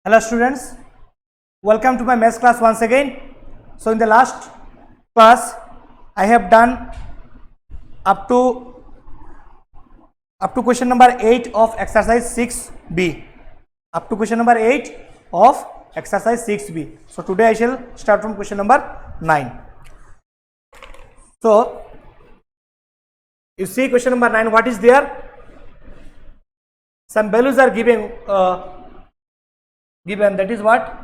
Hello students, welcome to my maths class once again. So in the last class I have done up to question number 8 of exercise 6b, up to question number 8 of exercise 6b. So today I shall start from question number 9. So you see question number 9, what is there? Some values are given, that is what?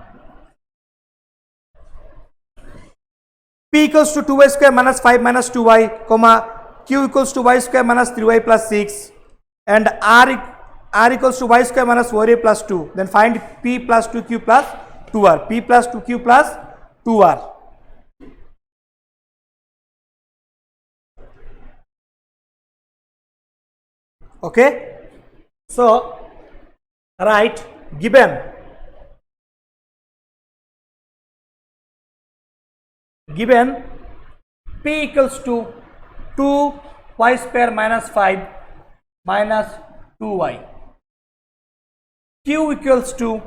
P equals to 2y square minus 5 minus 2y, comma q equals to y square minus 3y plus 6, and r equals to y square minus 4a plus 2. Then find p plus 2q plus 2r. P plus 2q plus 2r. Okay. So write given p equals to 2y square minus 5 minus 2y, q equals to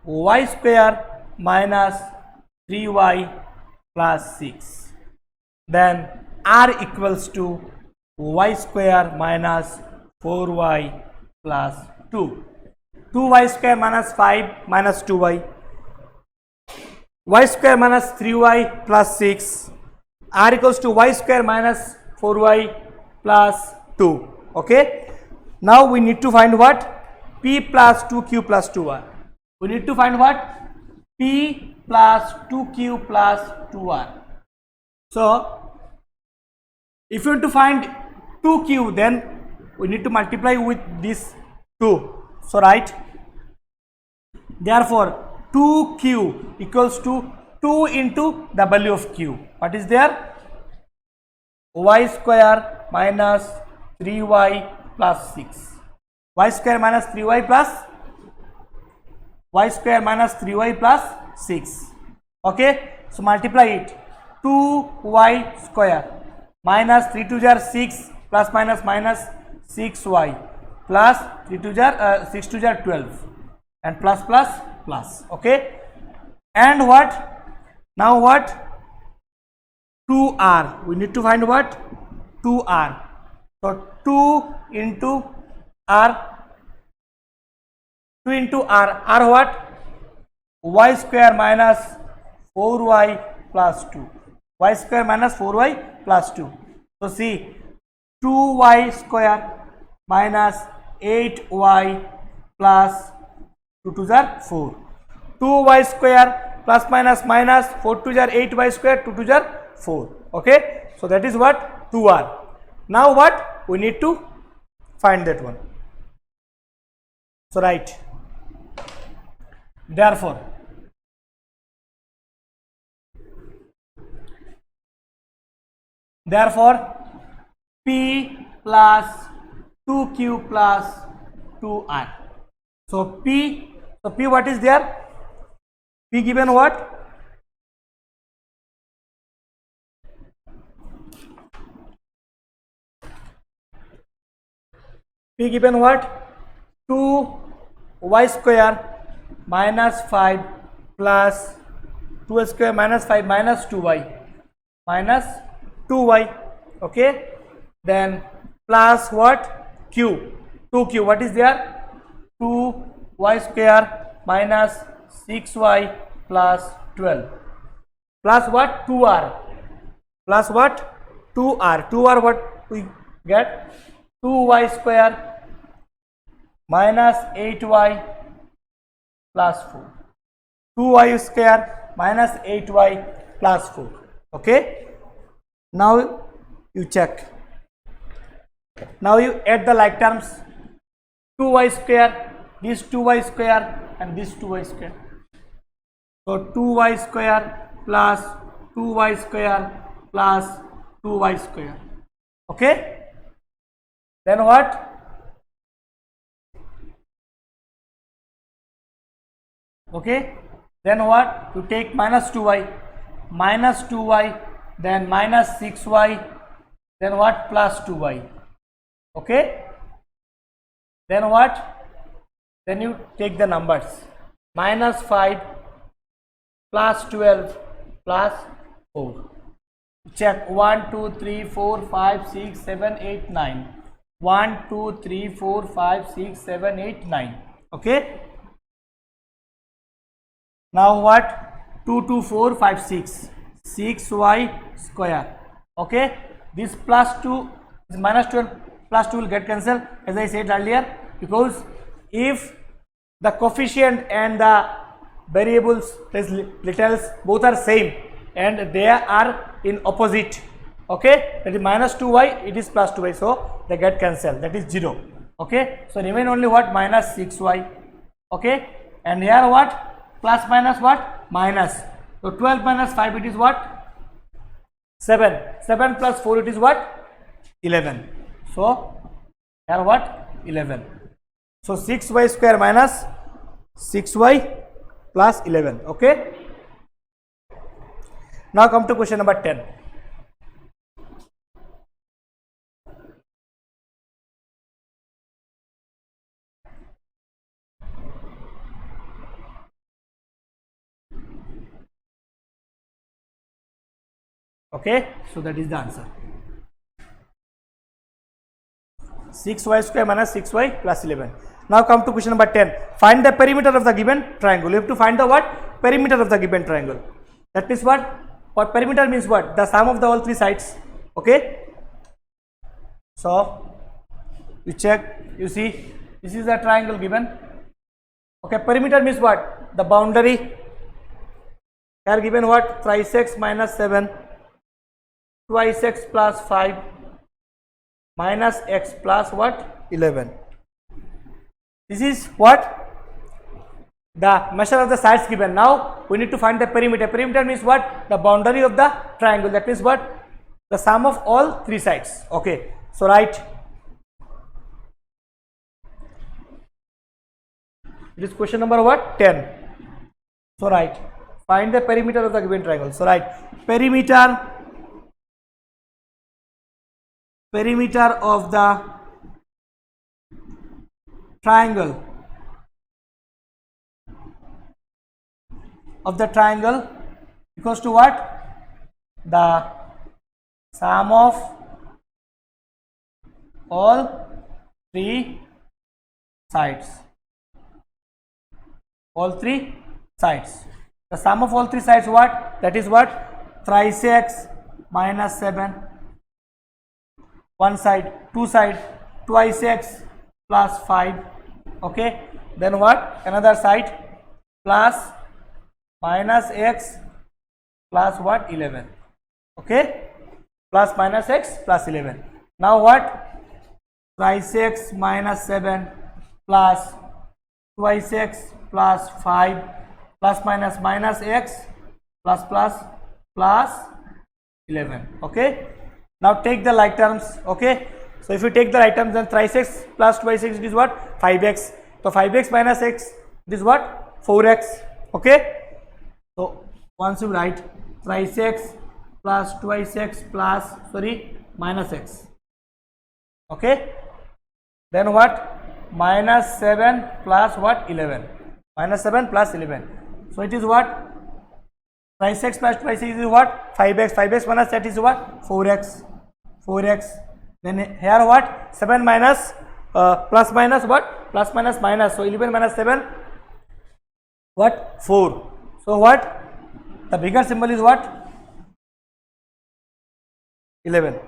y square minus 3y plus 6, then r equals to y square minus 4y plus 2. 2y square minus 5 minus 2y, y square minus 3y plus 6, r equals to y square minus 4y plus 2. Okay. Now we need to find what? P plus 2q plus 2r. We need to find what? P plus 2q plus 2r. So if you want to find 2q, then we need to multiply with this 2. So write, therefore 2q equals to 2 into the value of q. What is there? Y square minus 3y plus 6. Y square minus 3y plus y square minus 3y plus 6. Okay. So multiply it. 2y square minus 3 to jar 6 plus minus minus 6y plus 3 to jar 6 to jar 12 and plus plus plus. Okay. And what? Now what? 2r. We need to find what? 2r. So 2 into r. 2 into r. R what? Y square minus 4y plus 2. Y square minus 4y plus 2. So see, 2y square minus 8y plus 2 to jar 4. 2y square plus minus minus 4 to jar 8y square 2 to jar 4. Okay. So that is what? 2r. Now what? We need to find that one. So write, therefore p plus 2q plus 2r. So p what is there? P given what? P given what? 2y square minus 5 plus 2y square minus 5 minus 2y minus 2y. Okay. Then plus what? Q. 2q. What is there? 2y square minus 6y plus 12 plus what? 2r plus what? 2r. 2r what we get? 2y square minus 8y plus 4. 2y square minus 8y plus 4. Okay. Now you check. Now you add the like terms. 2y square, this 2y square and this 2y square. So 2y square plus 2y square plus 2y square. Okay. Then what? Okay. Then what? You take minus 2y, then minus 6y, then what? Plus 2y. Okay. Then what? Then you take the numbers. minus 5 plus 12 plus 4. Check 1 2 3 4 5 6 7 8 9. 1 2 3 4 5 6 7 8 9. Okay. Now what? 2 2 4 5 6 6y square. Okay. This plus 2 is minus 12 plus 2 will get cancelled, as I said earlier, because if the coefficient and the variables littles both are same and they are in opposite, okay, that is minus 2y, it is plus 2y, so they get cancelled, that is 0. Okay, so remain only what? Minus 6y. Okay, and here what? Plus minus what? Minus. So 12 minus 5, it is what? 7. 7 plus 4, it is what? 11. So here what? 11. So 6y square minus 6y plus 11. Okay. Now come to question number 10. Okay, so that is the answer. 6y square minus 6y plus 11. Now come to question number 10. Find the perimeter of the given triangle. You have to find the what? Perimeter of the given triangle. That means what? What perimeter means what? The sum of the all three sides. Okay. So you check, you see, this is the triangle given. Okay, perimeter means what? The boundary. Here given what? Thrice x minus 7, twice x plus 5, minus x plus what? 11. This is what? The measure of the sides given. Now we need to find the perimeter. Perimeter means what? The boundary of the triangle. That means what? The sum of all three sides. Okay. So write. It is question number what? 10. So write. Find the perimeter of the given triangle. So write perimeter of the triangle equals to what? The sum of all three sides. All three sides. The sum of all three sides what? That is what? Thrice x minus 7. One side, two side, twice x plus 5. Okay. Then what? Another side plus minus x plus what? 11. Okay. Plus minus x plus 11. Now what? Thrice x minus 7 plus twice x plus 5 plus minus minus x plus plus 11. Okay. Now take the like terms. Okay. So if you take the like terms, then thrice x plus twice x, it is what? 5x. So 5x minus x, it is what? 4x. Okay. So once you write thrice x plus twice x plus minus x. Okay. Then what? Minus 7 plus what? 11. Minus 7 plus 11. So it is what? Thrice x plus twice x is what? 5x. 5x minus that is what? 4x. 4x. Then here what? 7 minus plus minus what? Plus minus minus. So 11 minus 7 what? 4. So what? The bigger symbol is what? 11.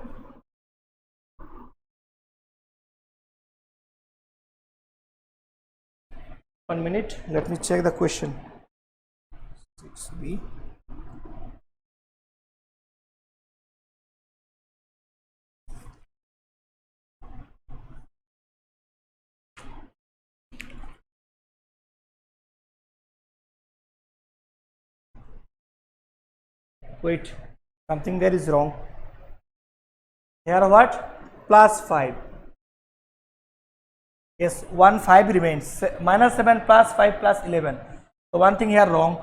One minute, let me check the question. 6b. Wait, something there is wrong. Here what? Plus 5. Yes, 1 5 remains. Minus 7 plus 5 plus 11. So one thing here wrong.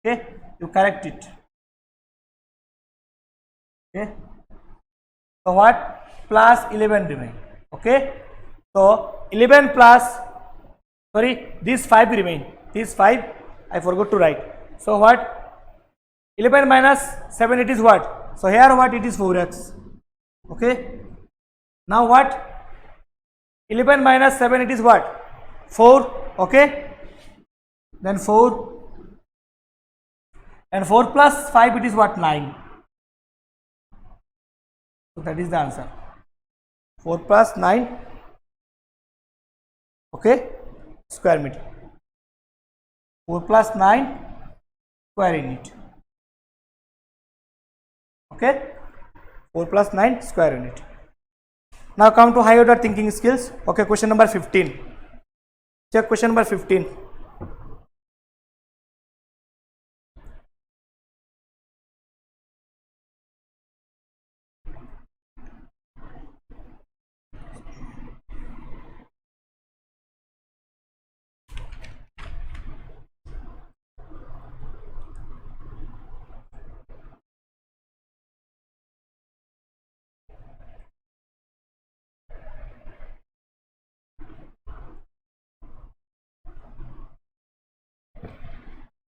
Okay, you correct it. Okay. So what? Plus 11 remain. Okay. So 11 plus, this 5 remain. This 5 I forgot to write. So what? 11 minus 7, it is what? So here what? It is 4x. Okay. Now what? 11 minus 7, it is what? 4. Okay. Then 4. And 4 plus 5, it is what? 9. So that is the answer. 4 plus 9. Okay. Square meter. 4 plus 9 square unit. Okay. 4 plus 9 square unit. Now come to high order thinking skills. Okay, question number 15. Check question number 15.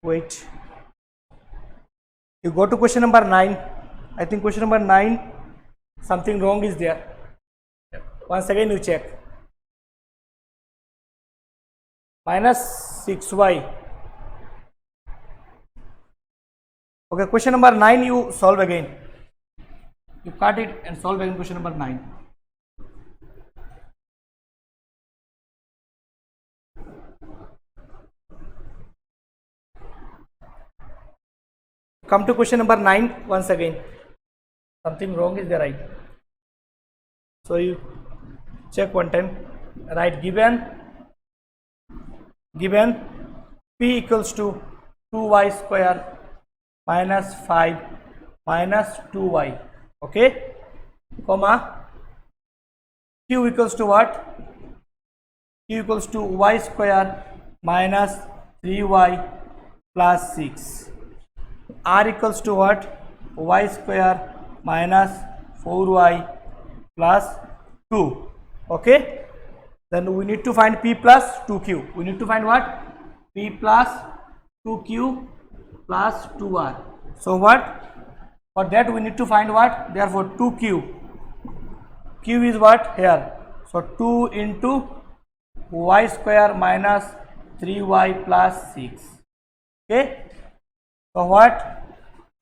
Wait. You go to question number 9. I think question number 9, something wrong is there. Once again you check. Minus 6y. Okay, question number 9 you solve again. You cut it and solve again question number 9. Come to question number 9 once again. Something wrong is there, right? So you check one time. Write given p equals to 2y square minus 5 minus 2y. Okay, comma q equals to what? Q equals to y square minus 3y plus 6. R equals to what? Y square minus 4y plus 2. Okay. Then we need to find P plus 2Q. We need to find what? P plus 2Q plus 2R. So what? For that we need to find what? Therefore 2Q. Q is what? Here. So 2 into y square minus 3y plus 6. Okay. So what?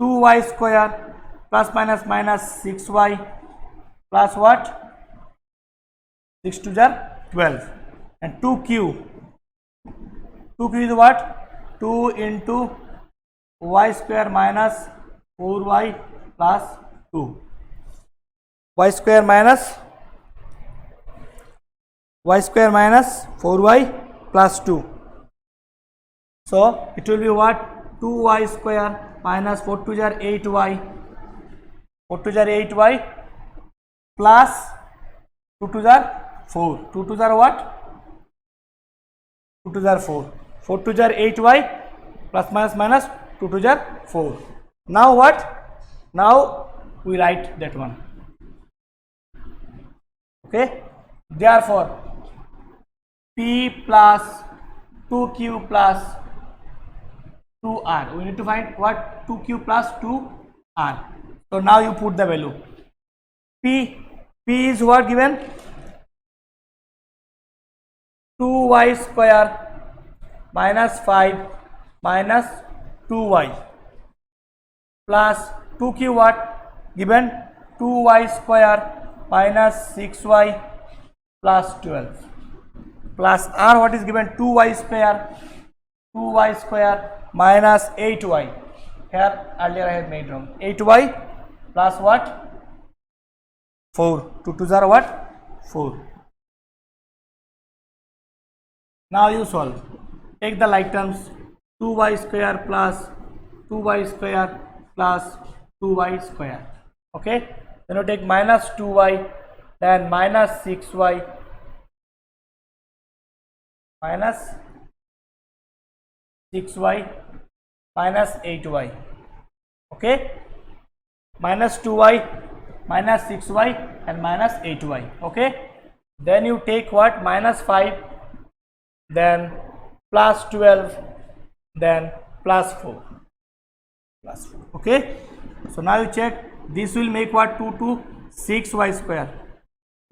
2y square plus minus minus 6y plus what? 6 to the 12. And 2q. 2q is what? 2 into y square minus 4y plus 2. Y square minus 4y plus 2. So it will be what? 2y square minus 4 to the 8y. 4 to the 8y plus 2 to the 4. 2 to the what? 2 to the 4. 4 to the 8y plus minus minus 2 to the 4. Now what? Now we write that one. Okay. Therefore P plus 2Q plus 2R. We need to find what? 2Q plus 2R. So now you put the value. P is what given? 2y square minus 5 minus 2y plus 2Q what? Given 2y square minus 6y plus 12 plus R what is given? 2y square minus 8y. Here earlier I have made wrong. 8y plus what? 4. 2 to 0 what? 4. Now you solve. Take the like terms. 2y square plus 2y square plus 2y square. Okay. Then you take minus 2y, then minus 6y, minus 6y minus 8y. Okay. Minus 2y, minus 6y and minus 8y. Okay. Then you take what? Minus 5, then plus 12, then plus 4. Okay, so now you check, this will make what? 2 to 6y square.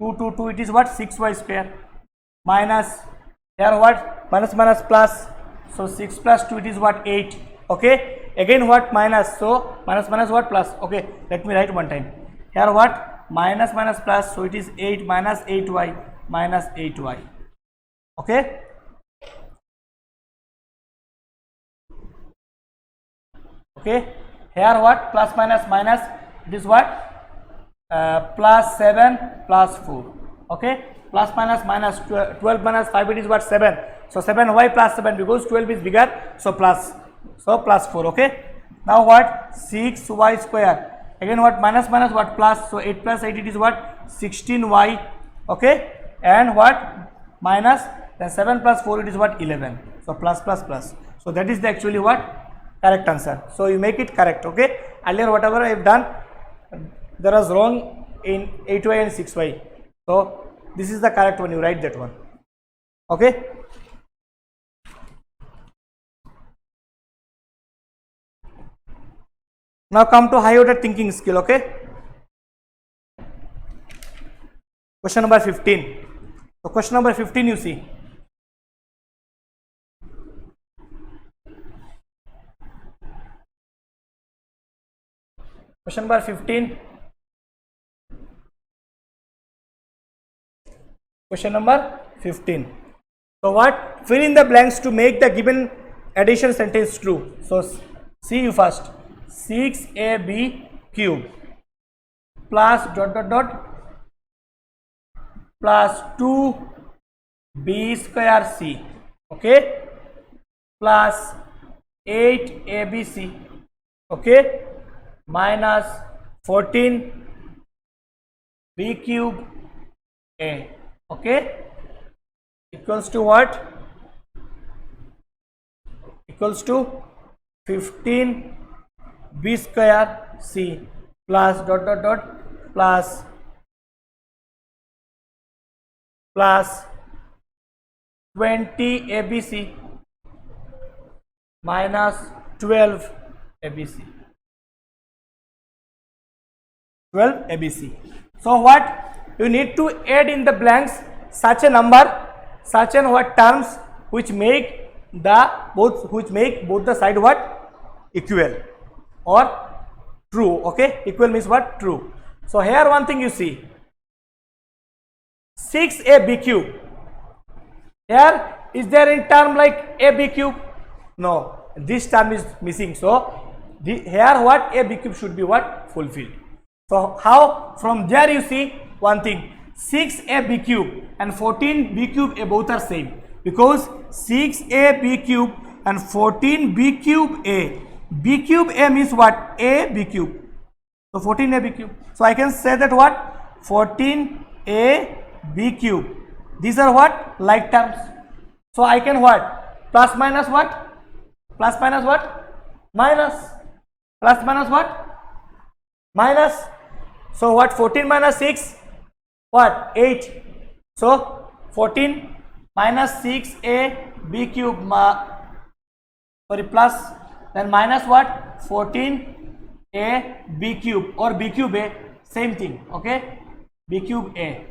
2 to 2, it is what? 6y square, minus here what? Minus minus plus, so 6 plus 2, it is what? 8. Okay, again what? Minus, so minus minus what? Plus. Okay, let me write one time. Here what? Minus minus plus, so it is 8 minus 8y minus 8y. Okay, okay, here what? Plus minus minus, it is what? Plus 7 plus 4. Okay, plus minus minus 12 minus 5, it is what? 7. So 7y plus 7, because 12 is bigger, so plus, so plus 4. Okay, now what? 6y square, again what? Minus minus what? Plus, so 8 plus 8, it is what? 16y. Okay, and what? Minus, then 7 plus 4, it is what? 11. So plus plus plus, so that is the actually what? Correct answer. So you make it correct. Okay, earlier whatever I have done, there was wrong in 8y and 6y, so this is the correct one, you write that one. Okay, now come to high order thinking skill. Okay, question number 15. So question number 15, you see, question number 15. Question number 15. So what? Fill in the blanks to make the given addition sentence true. So see you first. 6ab cube plus dot dot dot plus 2b square c. Okay, plus 8abc. Okay, minus 14b cube a. Okay, equals to what? Equals to 15b square c plus dot dot dot plus 20 abc minus 12 abc. 12 abc. So what? You need to add in the blanks such a number, such an what? Terms which make both the side what? Equal or true. Okay, equal means what? True. So here one thing you see, 6ab cube. Here is there in term like ab cube? No, this term is missing. So here what? ab cube should be what? Fulfilled. So how? From there you see one thing, 6ab cube and 14b cube a both are same, because 6ab cube and 14b cube a. b cube a means what? A b cube. So 14ab cube. So I can say that what? 14ab cube. These are what? Like terms. So I can what? Plus minus what? Plus minus what? Minus. Plus minus what? Minus. So what? 14 minus 6, what? 8. So 14 minus 6ab cube, plus, then minus what? 14ab cube or b cube a, same thing. Okay, b cube a,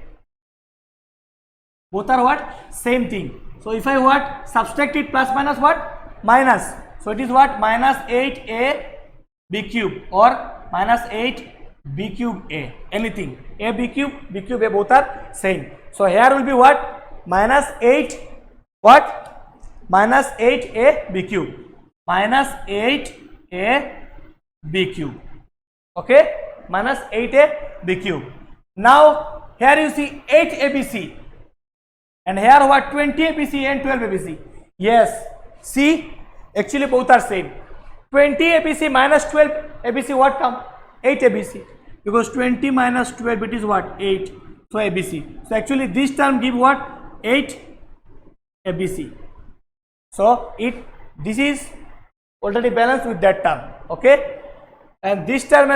both are what? Same thing. So if I what? Subtract it, plus minus what? Minus. So it is what? Minus 8ab cube or minus 8b cube a, anything. A b cube a both are same. So here will be what? Minus 8 what? Minus 8ab cube. Minus 8ab cube. Okay, minus 8ab cube. Now here you see 8abc, and here what? 20abc and 12abc. Yes, see, actually both are same. 20abc minus 12abc what come? 8abc, because 20 minus 12, it is what? 8. So abc. So actually this term give what? 8abc. So this is already balanced with that term. Okay, and this term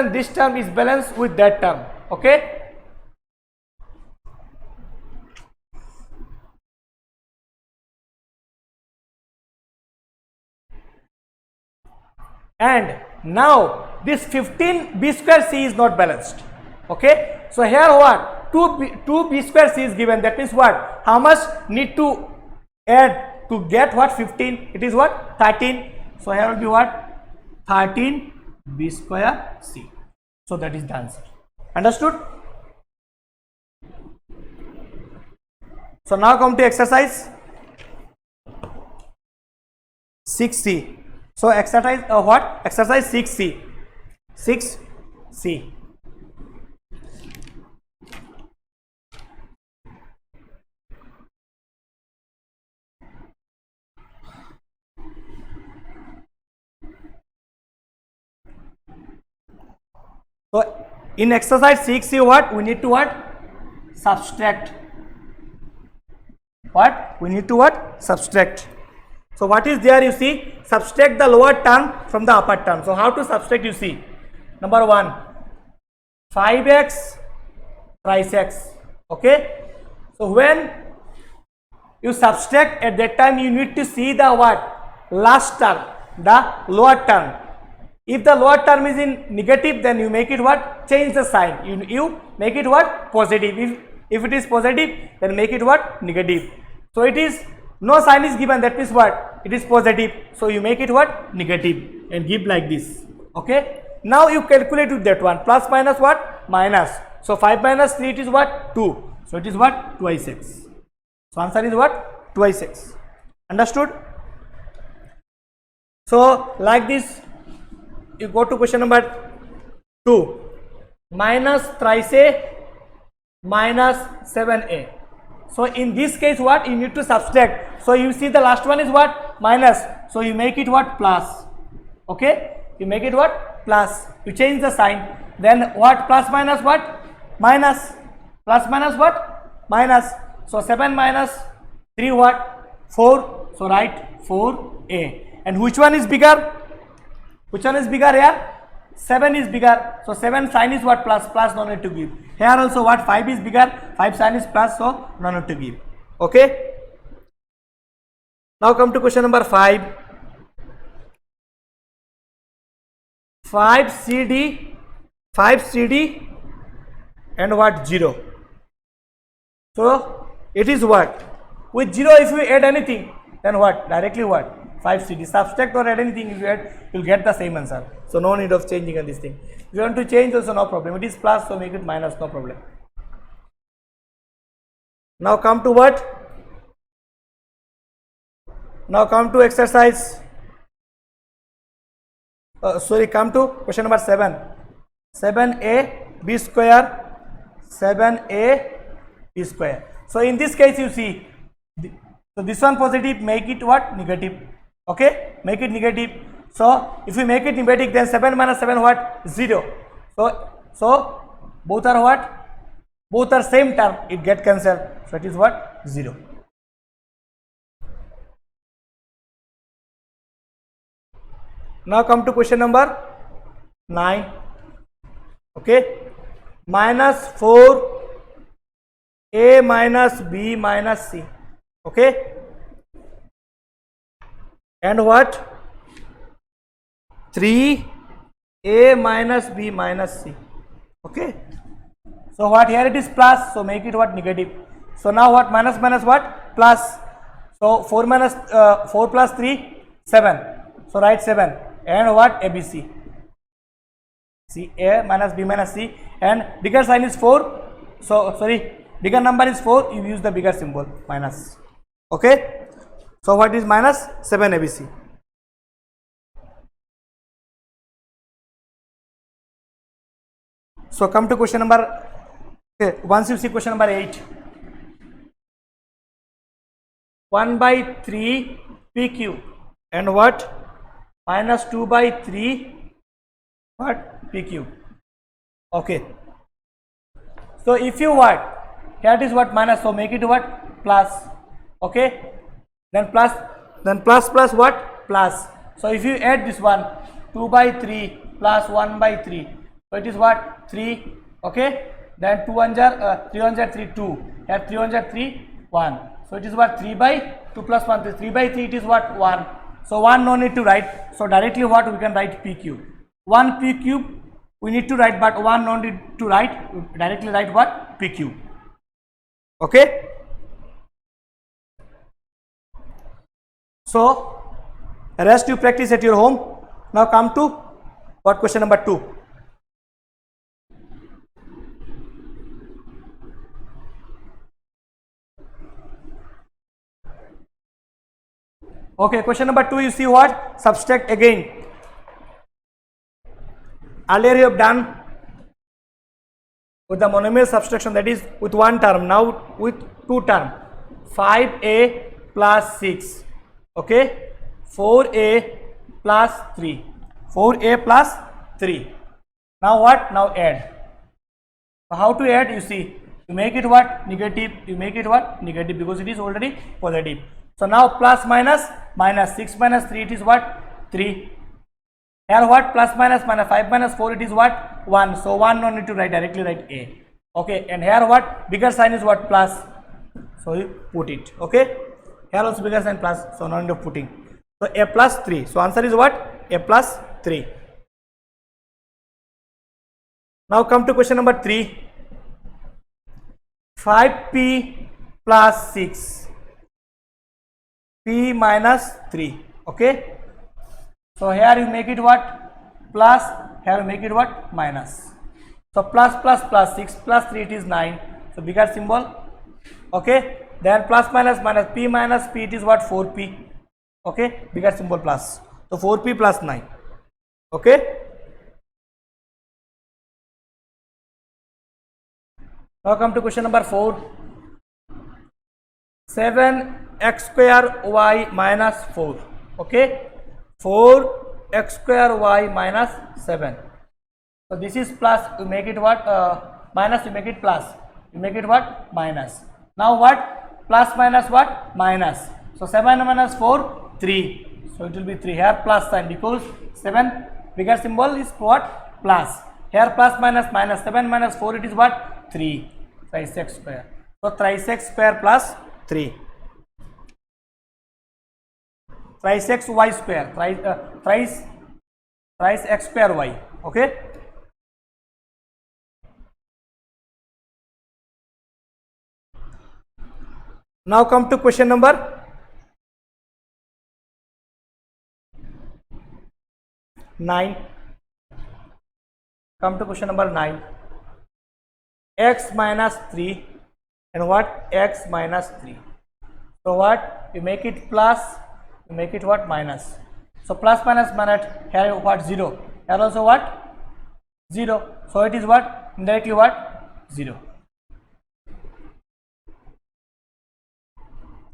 is balanced with that term. Okay. and now this 15 b square c is not balanced. Okay, so here what 2 b square c is given, that means what, how much need to add to get what 15, it is what 13. So here will be what 13 b square c. So that is the answer. Understood? So now come to exercise 6c. So exercise what? Exercise 6c. 6c. So in exercise 6c, what we need to what? Subtract. What? We need to what? Subtract. So what is there, you see? Subtract the lower term from the upper term. So how to subtract, you see? Number 1, 5x thrice x. Okay. So when you subtract, at that time you need to see the what? Last term, the lower term. If the lower term is in negative, then you make it what? Change the sign. You make it what? Positive. If it is positive, then make it what? Negative. So it is no sign is given, that means what? It is positive. So you make it what? Negative and give like this. Okay. Now you calculate with that one. Plus minus what? Minus. So 5 minus 3, it is what? 2. So it is what? Twice x. So answer is what? Twice x. Understood? So like this, you go to question number 2. Minus thrice a minus 7a. So in this case what? You need to subtract. So you see the last one is what? Minus. So you make it what? Plus. Okay. You make it what? Plus. You change the sign. Then what? Plus minus what? Minus. Plus minus what? Minus. So 7 minus 3 what? 4. So write 4a. And which one is bigger? Which one is bigger here? 7 is bigger. So 7 sign is what? Plus. Plus no need to give. Here also what? 5 is bigger. 5 sign is plus. So no need to give. Okay. Now come to question number 5. 5cd and what? 0. So it is what? With 0 if you add anything, then what? Directly what? 5cd. Subtract or add anything, if you add, you will get the same answer. So no need of changing on this thing. If you want to change also, no problem. It is plus, so make it minus, no problem. Now come to what? Now come to exercise. Come to question number 7. 7a b square. 7a b square. So in this case you see, so this one positive, make it what? Negative. Okay, make it negative. So if we make it negative, then 7 minus 7 what? 0. So both are what? Both are same term, it get cancelled. So it is what? 0. Now come to question number 9. Okay, minus 4 a minus b minus c. Okay, and what? 3 a minus b minus c. Okay, so what? Here it is plus, so make it what? Negative. So now what? Minus minus what? Plus. So 4 minus 4 plus 3, 7. So write 7. And what? ABC. C a minus b minus c, and bigger sign is 4. So sorry, bigger number is 4. You use the bigger symbol, minus. Okay. So what is minus? 7 ABC. So come to question number. Okay, once you see question number 8. 1 by 3 PQ and what? Minus 2 by 3 what? PQ. Okay. So if you what? Here it is what? Minus. So make it what? Plus. Okay. Then plus plus what? Plus. So if you add this one, 2 by 3 plus 1 by 3. So it is what? 3. Okay. Then 3 1 3 2. Here 3 1 3 1. So it is what? 3 by 2 plus 1 3. 3 by 3 it is what? 1. So 1 no need to write. So directly what we can write p cube. 1 p cube we need to write, but 1 no need to write. We directly write what? P cube. Okay. So rest you practice at your home. Now come to what? Question number 2. Okay, question number 2, you see what? Subtract again. Earlier you have done with the monomial subtraction, that is with one term, now with two term. 5a plus 6. Okay, 4a plus 3. 4a plus 3. Now what? Now add. How to add? You see, you make it what? Negative. You make it what? Negative, because it is already positive. So now plus minus, minus 6 minus 3, it is what? 3. Here what? Plus minus, minus 5 minus 4, it is what? 1. So 1 no need to write, directly write a. Okay, and here what? Bigger sign is what? Plus. So you put it. Okay, here also bigger sign plus, so no need of putting. So a plus 3. So answer is what? A plus 3. Now come to question number 3. 5p plus 6. P minus 3. Okay. So here you make it what? Plus. Here you make it what? Minus. So plus plus plus 6 plus 3, it is 9. So bigger symbol. Okay. Then plus minus minus p minus p, it is what? 4p. Okay. Bigger symbol plus. So 4p plus 9. Okay. Now come to question number 4. 7x square y minus 4. Okay, 4x square y minus 7. So this is plus, you make it what? Minus, you make it plus. You make it what? Minus. Now what? Plus minus what? Minus. So 7 minus 4, 3. So it will be 3. Here plus sign, because 7 bigger symbol is what? Plus. Here plus minus minus 7 minus 4, it is what? 3. Thrice x square. So thrice x square plus 3. Thrice x y square. Thrice x square y. Okay. Now come to question number 9. Come to question number 9. X minus 3 and what? X minus 3. So what? You make it plus, you make it what? Minus. So plus minus minus, here what? 0. Here also what? 0. So it is what? Indirectly what? 0.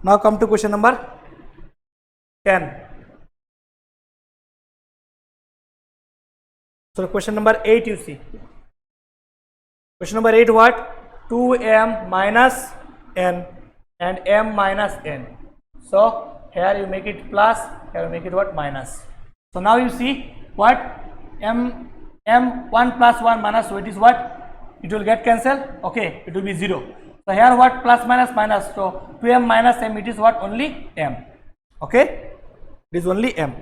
Now come to question number 10. So question number 8, you see. Question number 8 what? 2m minus n and m minus n. So here you make it plus, here you make it what? Minus. So now you see what? M 1 plus 1 minus, so it is what? It will get cancelled. Okay, it will be 0. So here what? Plus minus minus, so 2m minus m, it is what? Only m. Okay, it is only m.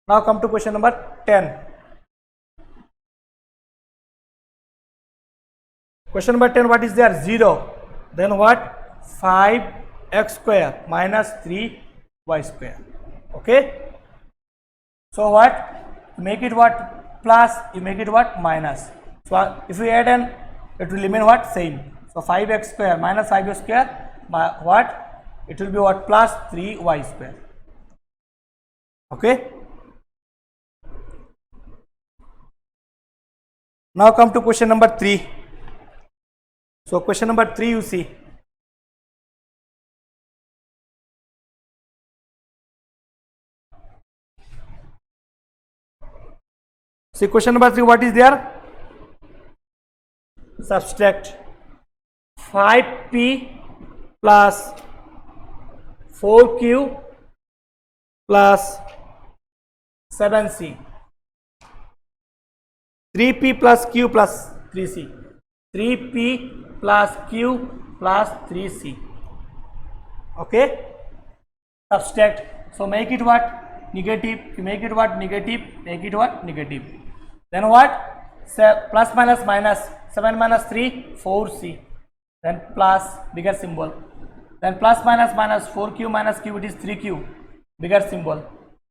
Now come to question number 10. Question number 10, what is there? 0. Then what? 5x square minus 3y square. Okay. So what? Make it what? Plus, you make it what? Minus. So if you add n, it will remain what? Same. So 5x square minus 5x square, what? It will be what? Plus 3y square. Okay. Now come to question number 3. So question number 3, you see. See question number 3, what is there? Subtract 5p plus 4q plus 7c. 3p plus q plus 3c. 3p plus q plus 3c. Okay. Subtract. So make it what? Negative. You make it what? Negative. Make it what? Negative. Then what? Plus minus minus. 7 minus 3, 4c. Then plus, bigger symbol. Then plus minus minus 4q minus q, it is 3q, bigger symbol.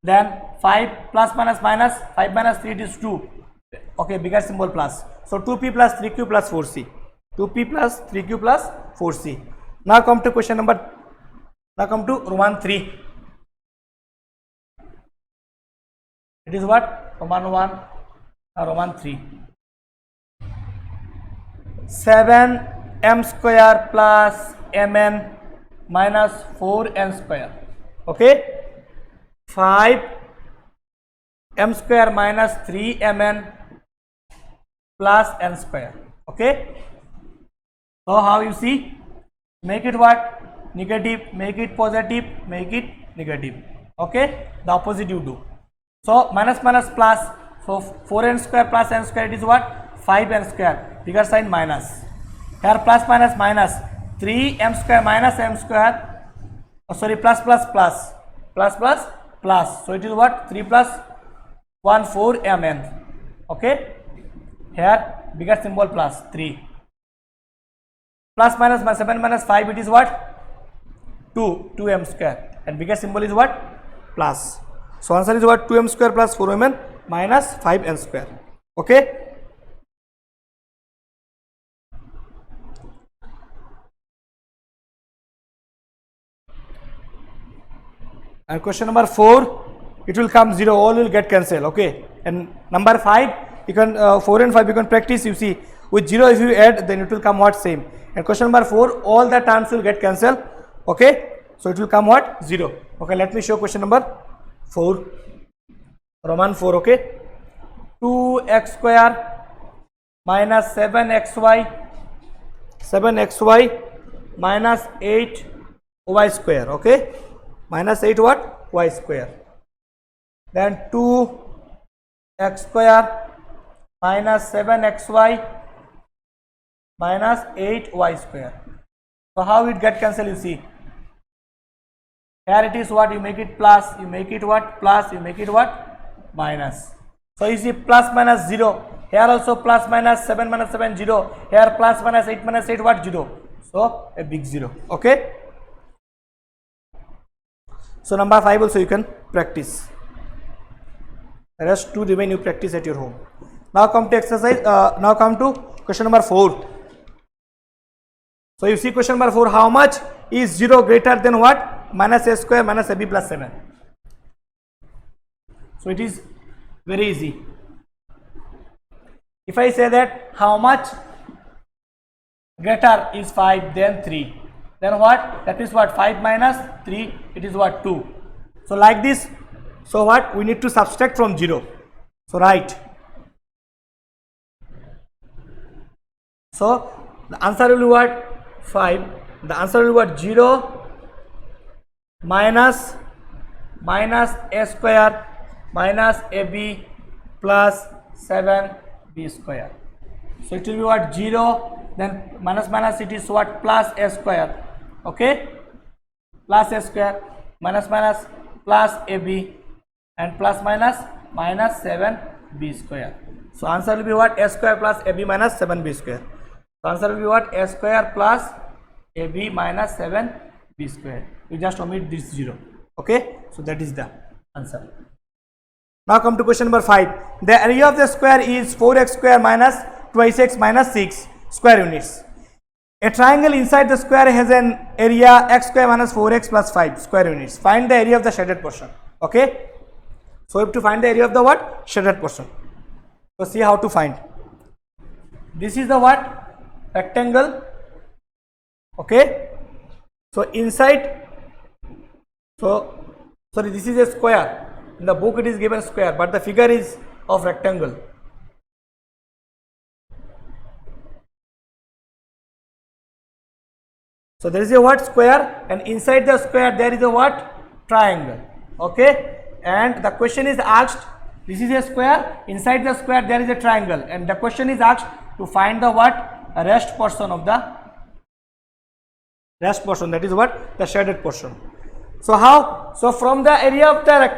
Then 5 plus minus minus 5 minus 3, it is 2. Okay, bigger symbol plus. So 2p plus 3q plus 4c. 2p plus 3q plus 4c. Now come to question number. Now come to Roman 3. It is what? Roman 1. Now Roman 3. 7m square plus mn minus 4n square. Okay. 5m square minus 3mn plus n square. Okay. So how you see? Make it what? Negative. Make it positive. Make it negative. Okay. The opposite you do. So minus minus plus. So 4n square plus n square, it is what? 5n square. Bigger sign minus. Here plus minus minus. 3m square minus m square. Oh, sorry, plus plus plus. Plus plus plus. So it is what? 3 plus 1 4mn. Okay. Here bigger symbol plus 3. Plus minus 7 minus 5, it is what? 2m square. And bigger symbol is what? Plus. So answer is what? 2m square plus 4mn minus 5n square. Okay. And question number 4, it will come 0, all will get cancelled. Okay. And number 5, you can 4 and 5 you can practice. You see, with 0 if you add, then it will come what? Same. And question number 4, all the terms will get cancelled. Okay. So it will come what? 0. Okay. Let me show question number 4. Roman 4. Okay. 2x square minus 7xy minus 8y square. Okay. Minus 8 what? Y square. Then 2x square minus 7xy minus 8y square. So how it get cancelled? You see. Here it is what? You make it plus. You make it what? Plus. You make it what? Minus. So you see plus minus 0. Here also plus minus 7 minus 7 0. Here plus minus 8 what? 0. So a big 0. Okay. So number 5 also you can practice. The rest 2 remain you practice at your home. Now come to exercise. Now come to question number 4. So you see question number 4. How much is 0 greater than what? Minus a square minus ab plus 7. So it is very easy. If I say that how much greater is 5 than 3. Then what? That is what? 5 minus 3, it is what? 2. So like this. So what? We need to subtract from 0. So right. So the answer will be what? 5. The answer will be what? 0 minus a square minus ab plus 7b square. So it will be what? 0. Then minus minus, it is what? Plus a square. Okay, plus a square minus minus plus ab and plus minus minus 7b square. So answer will be what? A square plus ab minus 7b square. So answer will be what? A square plus ab minus 7b square. You just omit this 0. Okay, so that is the answer. Now come to question number 5. The area of the square is 4x square minus twice x minus 6 square units. A triangle inside the square has an area x square minus 4x plus 5 square units. Find the area of the shaded portion. Okay. So we have to find the area of the what? Shaded portion. So see how to find. This is the what? Rectangle. Okay. So inside. So sorry, this is a square. In the book it is given square, but the figure is of rectangle. So there is a what? Square, and inside the square there is a what? Triangle. Okay. And the question is asked, this is a square, inside the square there is a triangle, and the question is asked to find the what? Rest portion of the rest portion, that is what? The shaded portion. So how? So from the area of the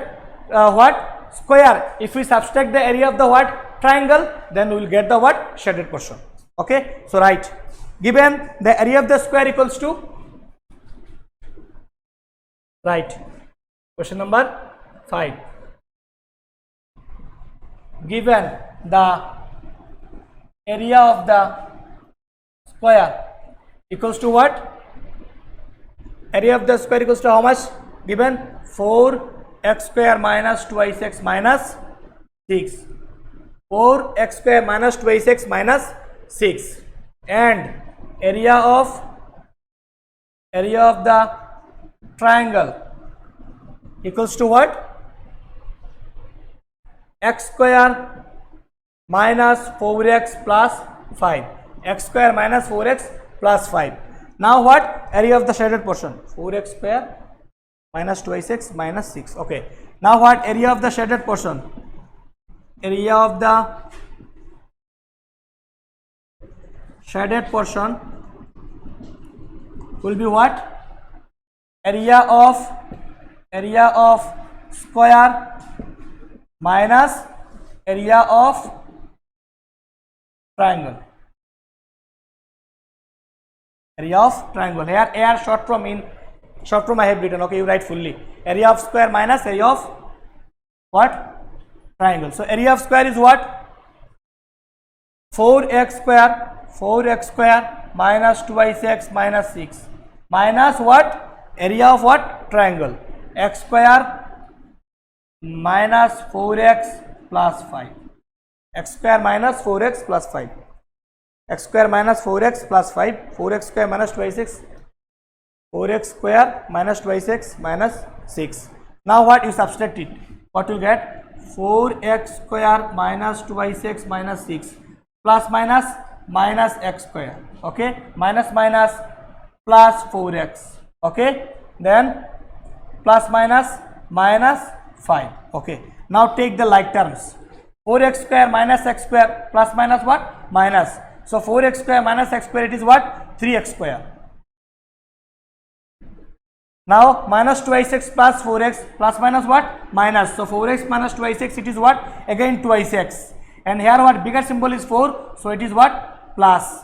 what square, if we subtract the area of the what triangle, then we will get the what shaded portion. Okay. So right, given the area of the square equals to, right, question number 5. Given the area of the square equals to what? Area of the square equals to how much? Given 4x square minus 2x minus 6. 4x square minus 2x minus 6. And area of the triangle equals to what? X square minus 4x plus 5. X square minus 4x plus 5. Now what? Area of the shaded portion, 4x square minus 2x minus 6. Okay. Now what? Area of the shaded portion. Area of the shaded portion will be what? Area of square minus area of triangle. Area of triangle. Here AR short form I have written. Okay, you write fully. Area of square minus area of what? Triangle. So area of square is what? 4x square minus 2x minus 6 minus what? Area of what? Triangle. X square minus 4x plus 5. X square minus 4x plus 5. X square minus 4x plus 5. 4x square minus 2x. 4x square minus 2x minus 6. Now what? You subtract it. What you get? 4x square minus 2x minus 6 plus minus minus x square. Okay, minus minus plus 4x. Okay, then plus minus minus 5. Okay, now take the like terms. 4x square minus x square plus minus what? Minus. So 4x square minus x square, it is what? 3x square. Now minus 2x plus 4x plus minus what? Minus. So 4x minus 2x, it is what? Again 2x. And here what? Bigger symbol is 4. So it is what? Plus.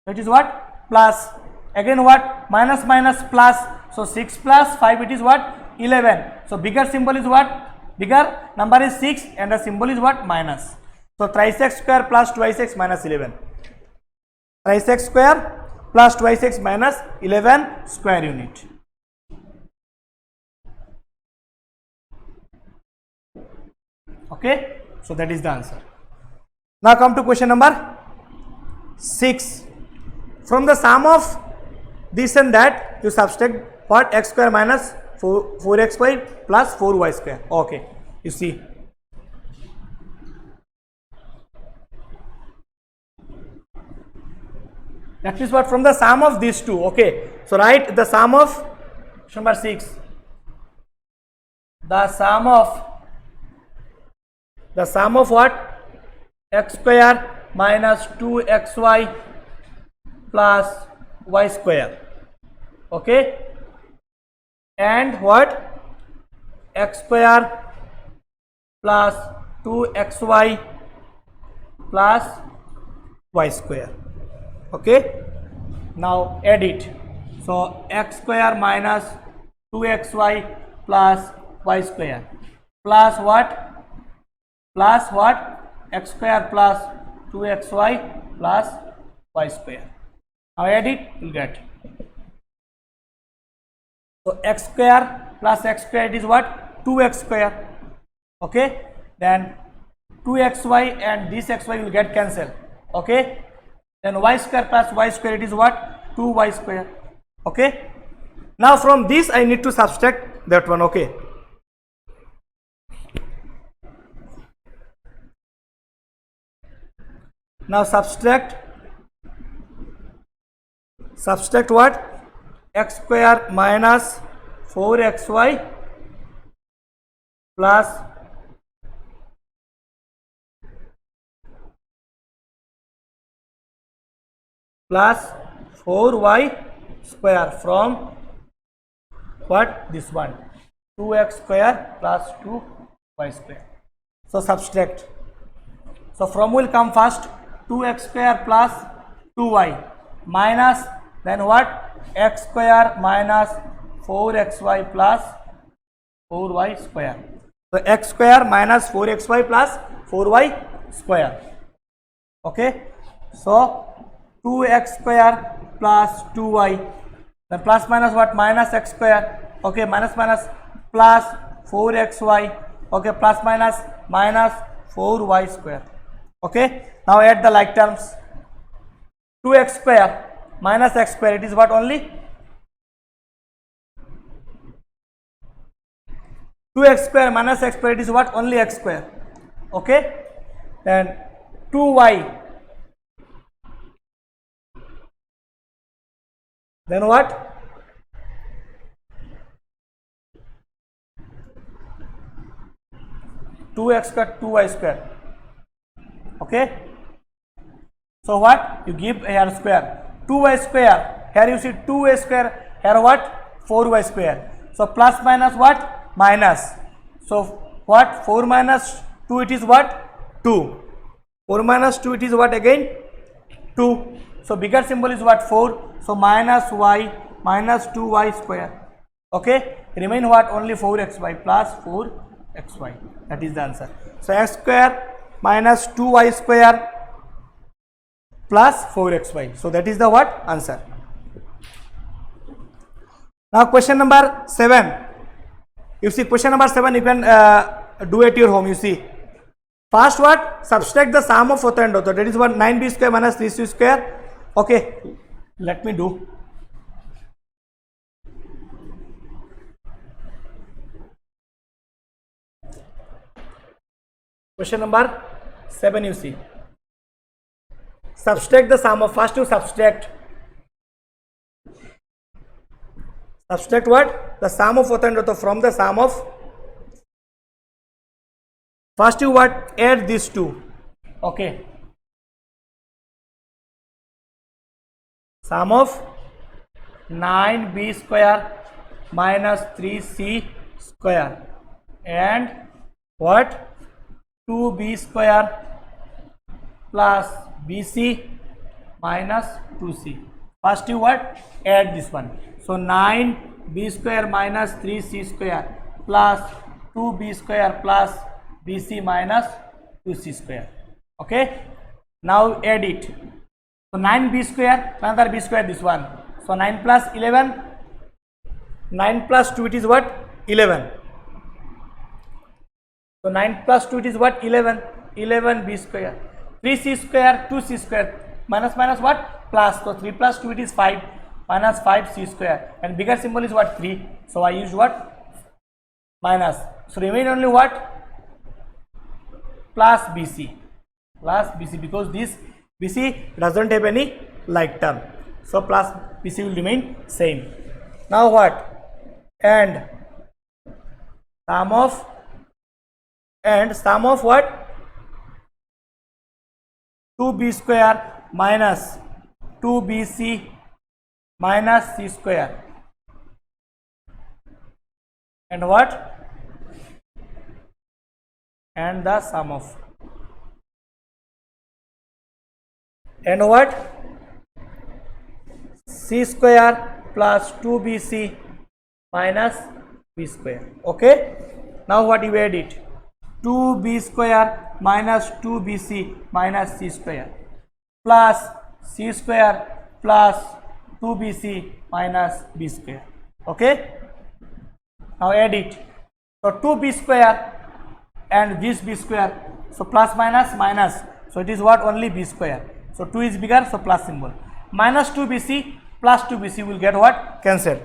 It is what? Plus. Again what? Minus minus plus. So 6 plus 5, it is what? 11. So bigger symbol is what? Bigger number is 6 and the symbol is what? Minus. So thrice x square plus twice x minus 11. Thrice x square plus twice x minus 11 square unit. Okay, so that is the answer. Now come to question number 6. From the sum of this and that, you subtract what? X square minus 4xy plus 4y square. Okay, you see. That is what? From the sum of these two. Okay, so write the sum of number 6. The sum of what? X square minus 2xy plus y square. Okay, and what? X square plus 2xy plus y square. Okay, now add it. So x square minus 2xy plus y square plus what? Plus what? X square plus 2xy plus y square. Now add it, you will get. So x square plus x square, it is what? 2x square. Okay, then 2xy and this xy will get cancelled. Okay, then y square plus y square, it is what? 2y square. Okay, now from this I need to subtract that one. Okay, now subtract what? X square minus 4xy plus plus 4y square from what? This one, 2x square plus 2y square. So subtract. So from will come first, 2x square plus 2y minus, then what? X square minus 4xy plus 4y square. So x square minus 4xy plus 4y square. Okay. So 2x square plus 2y, then plus minus what? Minus x square. Okay, minus plus 4xy. Okay, plus minus 4y square. Okay, now add the like terms. 2x square minus x square, it is what only? 2x square minus x square, it is what? Only x square. Okay, then 2y, then what? 2x square 2y square. Okay, so what? You give here square, 2y square, here you see 2y square, here what? 4y square. So plus minus what? Minus. So what? 4 minus 2, it is what? 2. 4 minus 2, it is what again? 2. So bigger symbol is what? 4. So minus y minus 2y square. Okay, remain what? Only 4xy plus 4xy. That is the answer. So x square minus 2y square plus 4xy. So that is the what? Answer. Now question number 7. You see question number 7, you can do at your home. You see, first what? Subtract the sum of other and other. That is what? 9b square minus 3c square. Okay, let me do. Question number 7, you see. Subtract the sum of, first you subtract. Subtract what? The sum of other and other from the sum of. First you what? Add these two. Okay. Sum of 9b square minus 3c square and what? 2b square plus bc minus 2c. First you what? Add this one. So 9b square minus 3c square plus 2b square plus bc minus 2c square. Okay. Now add it. So 9b square, another b square, this one. So 9 plus 11. 9 plus 2, it is what? 11. So 9 plus 2, it is what? 11. 11b square. 3c square, 2c square. Minus what? Plus. So 3 plus 2, it is 5. Minus 5c square. And bigger symbol is what? 3. So I use what? Minus. So remain only what? Plus bc. Plus bc, because this bc doesn't have any like term. So plus bc will remain same. Now what? And sum of what? 2b square minus 2bc minus c square and what? And the sum of. And what? C square plus 2bc minus b square. Okay. Now what you add it? 2b square minus 2bc minus c square plus c square plus 2bc minus b square. Okay. Now add it. So 2b square and this b square. So plus minus. So it is what? Only b square. So 2 is bigger, so plus symbol. Minus 2bc plus 2bc will get what? Cancelled.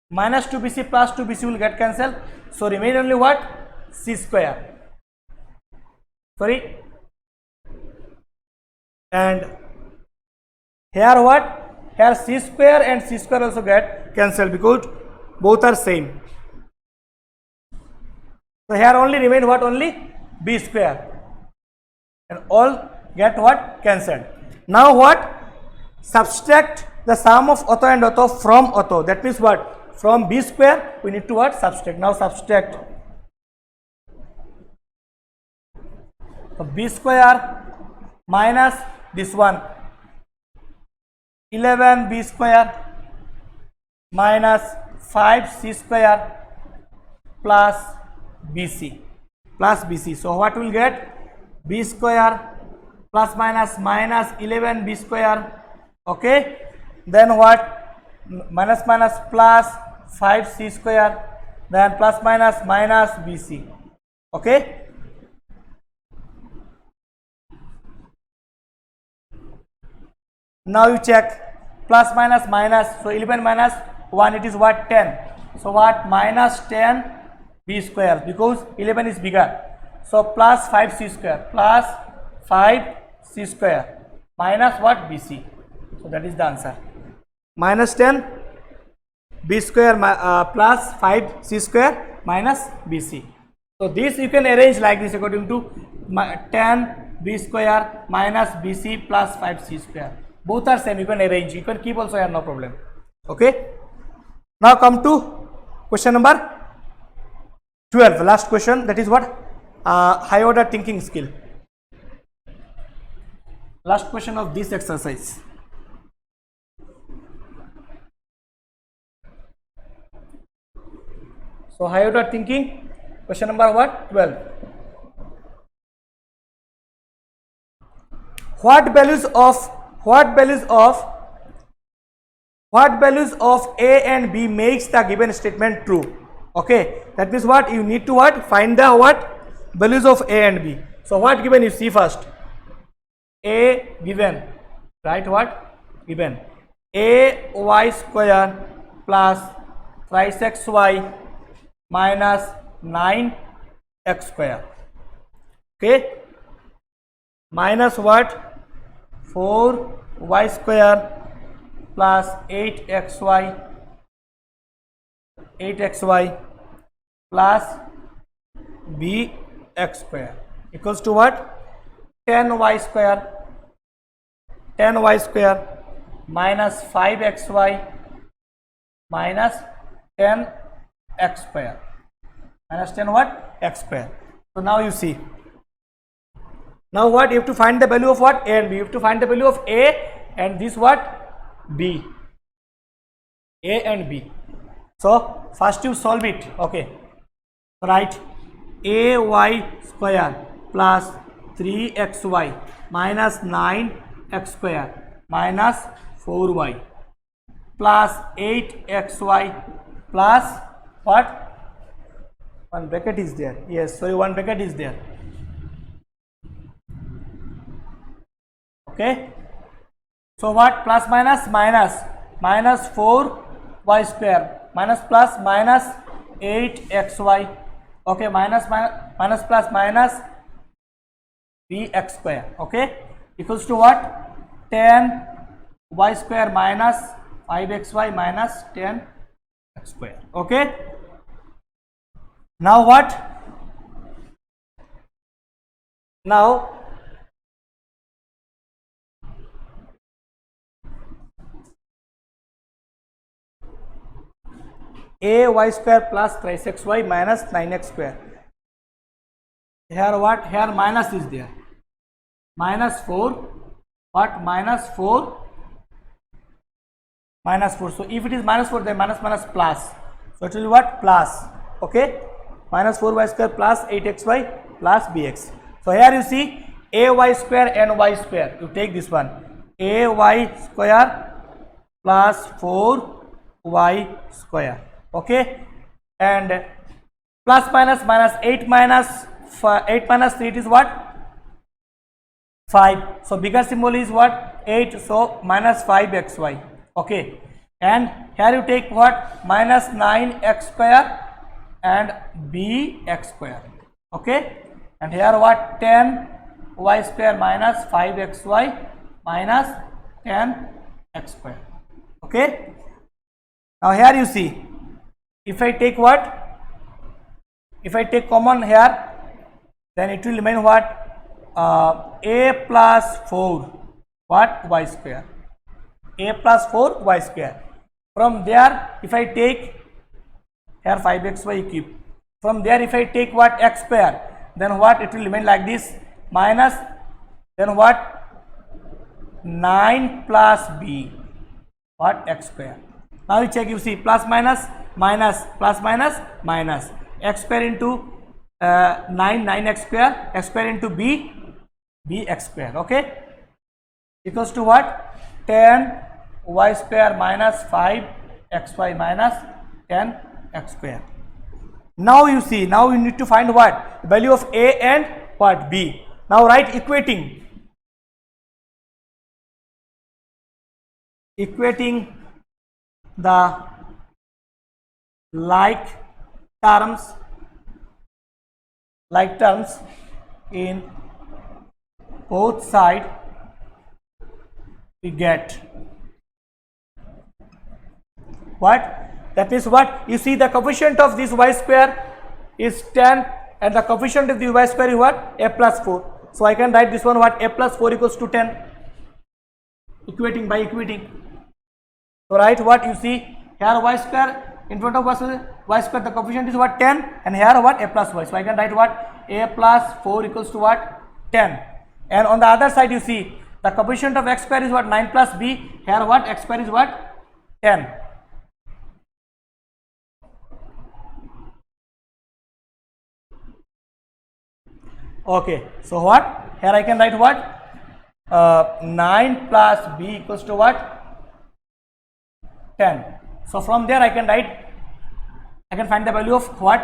Minus 2bc plus 2bc will get cancelled. So remain only what? C square. Sorry. And here what? Here c square and c square also get cancelled because both are same. So here only remain what? Only b square. And all get what? Cancelled. Now what? subtract the sum of auto and auto from auto. That means what? From b square we need to what? Subtract. Now subtract. So b square minus this one 11b square minus 5c square plus bc. So what will get? B square plus minus minus 11b square. Okay, then what? Minus minus plus 5c square, then plus minus minus bc. Okay, now you check plus minus minus. So 11 minus 1, it is what? 10. So what? Minus 10 b square, because 11 is bigger. So plus 5c square, plus 5c square minus what? bc. So that is the answer. Minus 10 b square plus 5c square minus bc. So this you can arrange like this according to 10 b square minus bc plus 5c square. Both are same. You can arrange. You can keep also here, no problem. Okay. Now come to question number 12. Last question. That is what? High order thinking skill. Last question of this exercise. So high order thinking, question number what? 12. What values of A and B makes the given statement true? Okay, that means what? You need to what? Find the what? Values of A and B. So what given? You see first. A given, right? What? Given a y square plus thrice xy minus 9x square. Okay, minus what? 4y square plus 8xy plus bx square equals to what? 10y square minus 5xy minus 10x square minus 10 what? X square. So now you see. Now what? You have to find the value of what? A and B. You have to find the value of A and this what? B. A and B. So first you solve it. Okay. Write ay square plus 3xy minus 9x square minus 4y plus 8xy plus what? One bracket is there. Yes, sorry, one bracket is there. Okay. So what? Plus minus minus 4y square minus plus minus 8xy. Okay, minus plus minus bx square. Okay, equals to what? 10y square minus 5xy minus 10x square. Okay. Now what? Now a y square plus thrice xy minus 9x square. Here what? Here minus is there. Minus 4. What? Minus 4. So if it is minus 4, then minus plus. So it will be what? Plus. Okay. Minus 4y square plus 8xy plus bx. So here you see ay square and y square. You take this one. Ay square plus 4y square. Okay. And plus minus 8 minus 3, it is what? 5. So bigger symbol is what? 8. So minus 5xy. Okay. And here you take what? Minus 9x square and bx square. Okay. And here what? 10y square minus 5xy minus 10x square. Okay. Now here you see, if I take what? If I take common here, then it will remain what? A plus 4 what? Y square. a plus 4y square. From there, if I take here 5xy cube, from there if I take what, x square, then what it will remain like this, minus, then what, 9 plus b, what, x square. Now you check, you see, plus minus minus, plus minus minus, x square into 9x square into b x square, okay, equals to what, 10 y square minus 5 xy minus 10 x square. Now you see, now you need to find what, value of a and what, b. Now write equating the like terms in both side, we get what, that is what, you see the coefficient of this y square is 10 and the coefficient of the y square is what, a plus 4. So I can write this one, what, a plus 4 equals to 10, equating by equating. So write what, you see here y square in front of y square, the coefficient is what, 10, and here what, a plus y. So I can write what, a plus 4 equals to what, 10. And on the other side you see the coefficient of x square is what, 9 plus b, here what, x square is what, 10. Okay, so what, here I can write what, 9 plus b equals to what, 10. So from there I can write, I can find the value of what,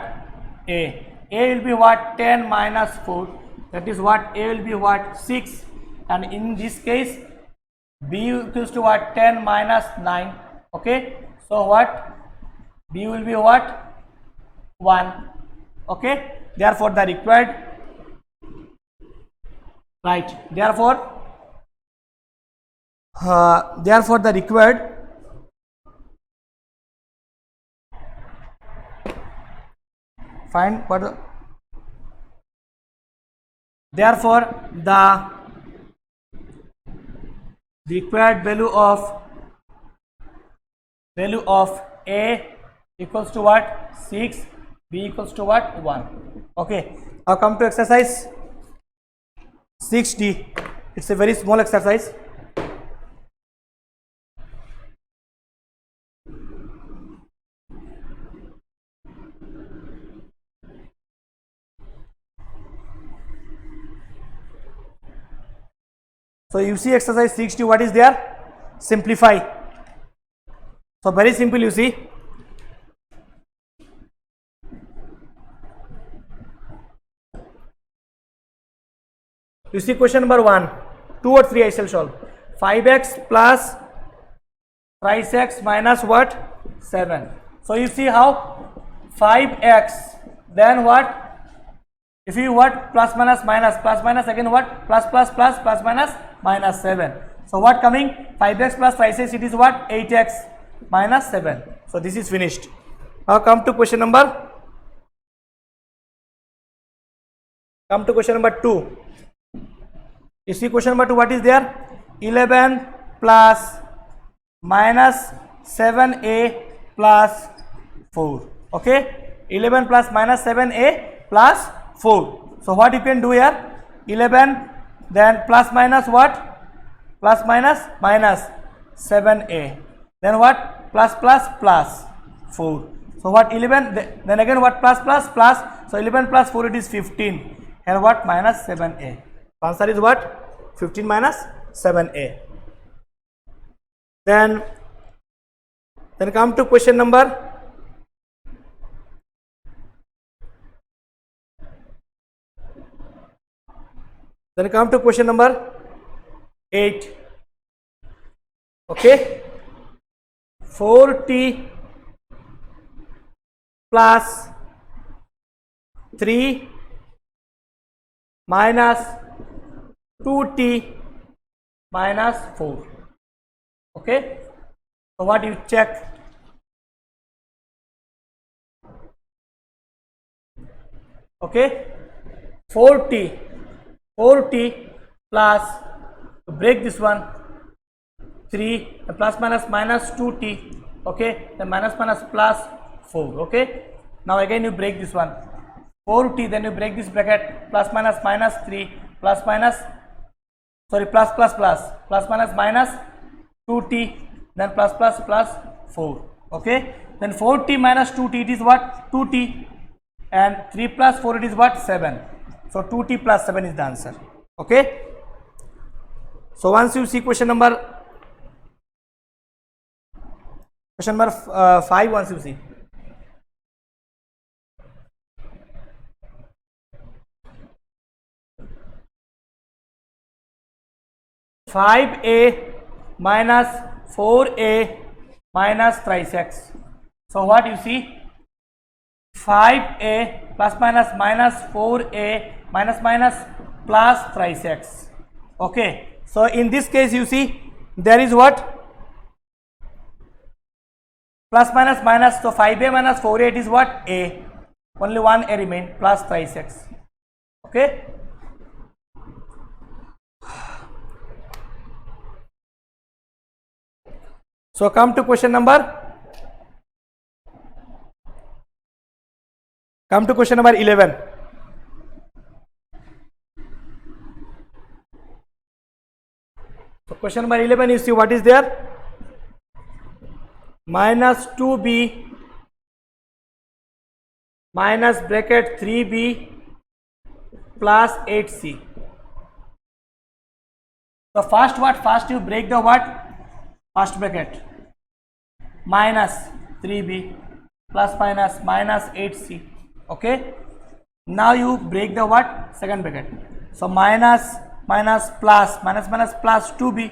a will be what, 10 minus 4, that is what, a will be what, 6, and in this case b equals to what, 10 minus 9, okay, so what, b will be what, 1, okay, therefore the required, right, therefore the required find what, therefore the required value of a equals to what, 6, b equals to what, 1. Okay, now come to exercise 6d. It's a very small exercise. So you see exercise 6d, what is there? Simplify. So very simple, you see. You see question number 1, 2 or 3 I shall solve. 5x plus thrice x minus what, 7. So you see how 5x, then what, if you what, plus minus again what, plus minus minus 7. So what coming, 5x plus thrice x, it is what, 8x minus 7. So this is finished. Now come to question number 2. You see question number 2, what is there? 11 plus minus 7a plus 4. Okay, 11 plus minus 7a plus 4. So what you can do here, 11, then plus minus what, plus minus minus 7a, then what, plus 4. So what, 11, then again what, plus. So 11 plus 4, it is 15, and what, minus 7a. Answer is what, 15 minus 7a. Then come to question number 8. Okay, 4t plus 3 minus 2t minus 4. Okay, so what you check, okay, 4t plus, to break this one, 3, then plus minus minus 2t, okay, then minus minus plus 4, okay. Now again you break this one, 4t, then you break this bracket, plus minus minus 3, plus minus, sorry, plus plus plus, plus minus minus 2t, then plus plus plus 4, okay. Then 4t minus 2t, it is what? 2t, and 3 plus 4, it is what? 7. So 2t plus 7 is the answer, okay. So once you see question number 5, once you see, (5a minus 4a minus thrice x). So what you see? 5a plus minus minus 4a minus minus plus thrice x. Okay. So in this case you see there is what? Plus minus minus. So 5a minus 4a, it is what? A. Only one a remain, plus thrice x. Okay. So come to question number 11. So question number 11, you see what is there? Minus 2b minus bracket 3b plus 8c. So first what? First you break the what? First bracket, minus 3b plus minus minus 8c, okay. Now you break the what? Second bracket. So minus minus plus, minus minus plus 2b,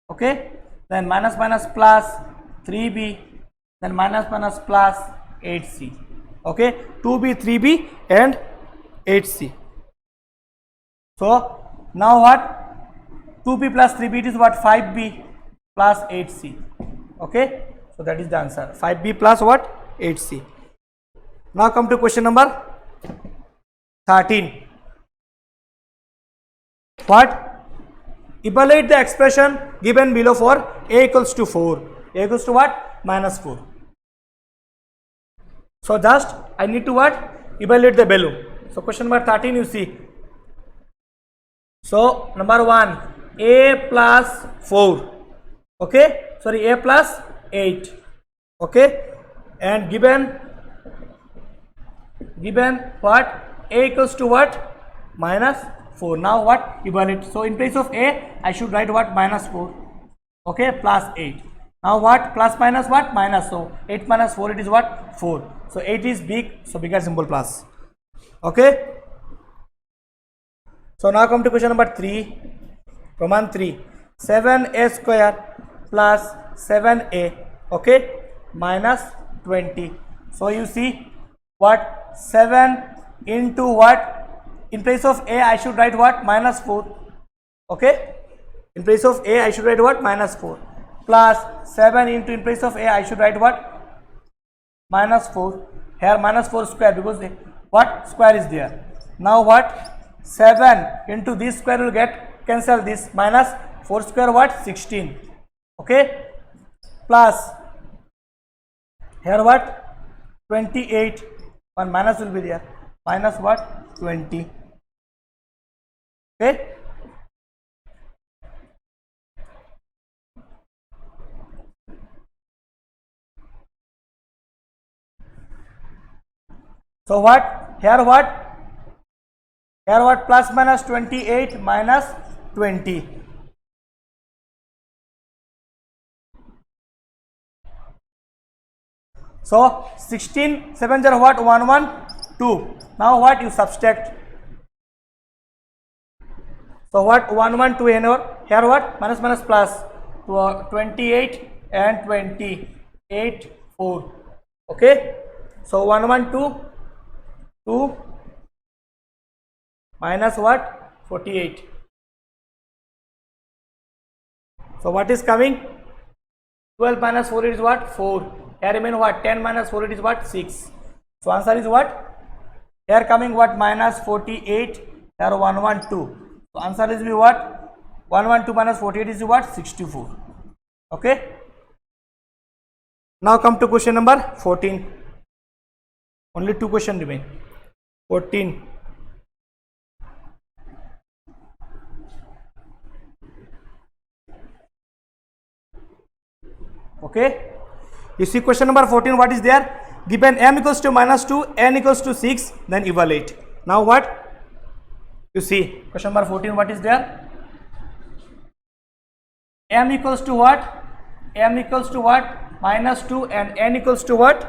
okay, then minus minus plus 3b, then minus minus plus 8c, okay, 2b, 3b and 8c. So now what? 2b plus 3b, it is what? 5b plus 8c, okay. So that is the answer, 5b plus what? 8c. Now come to question number 13. What? Evaluate the expression given below for a equals to 4. A equals to what? Minus 4. So just I need to what? Evaluate the value. So question number 13 you see. So number 1, a plus 4. Okay, sorry, a plus 8, okay, and given what? A equals to what? Minus 4. Now what? Evaluate. So in place of a, I should write what? Minus 4, okay, plus 8. Now what? Plus minus what? Minus. So 8 minus 4, it is what? 4. So 8 is big, so bigger symbol plus, okay. So now come to question number 3, Roman 3, 7a square plus 7a, okay, minus 20. So you see what? 7 into what? In place of a, I should write what? Minus 4, okay. In place of a, I should write what? Minus 4, plus 7 into, in place of a, I should write what? Minus 4. Here minus 4 square, because what? Square is there. Now what? 7 into this square will get cancel this, minus 4 square what? 16, okay, plus here what? 28, one minus will be there, minus what? 20, okay. So what? Here what? Here what? Plus minus 28 minus 20. So 16, 7 are what? 1, 1, 2. Now what? You subtract. So what? 1, 1, 2 and here what? Minus minus plus. 28 and 28, 4. Okay. So 1, 1, 2, 2 minus what? 48. So what is coming? 12 minus 4 is what? 4. Here remain what? 10 minus 4 is what? 6. So answer is what? Here coming what? Minus 48. Here 1, 1, 2. So answer is be what? 1, 1, 2 minus 48 is what? 64. Okay, now come to question number 14. Only two questions remain. 14. Okay, you see question number 14, what is there? Given m equals to -2, n equals to 6, then evaluate. Now what you see, question number 14, what is there? M equals to what? M equals to what? -2, and n equals to what?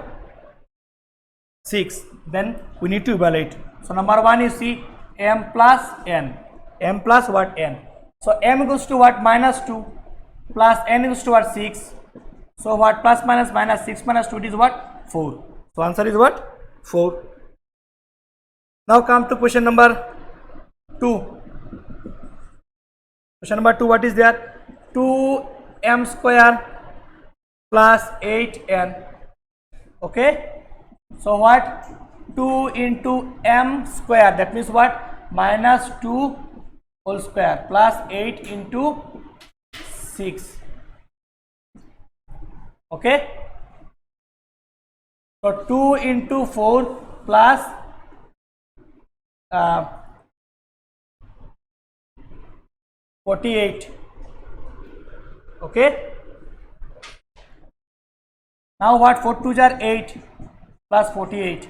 6. Then we need to evaluate. So number 1, you see, m plus n. M plus what? N. So m equals to what? -2 plus n equals to what? 6. So what? Plus minus minus 6 minus 2, it is what? 4. So answer is what? 4. Now come to question number 2. Question number 2, what is there? 2m square plus 8n. Okay, so what? 2 into m square, that means what? -2 whole square plus 8 into 6. Okay, so 2 into 4 plus 48. Okay, now what? 4 2s are 8 plus 48.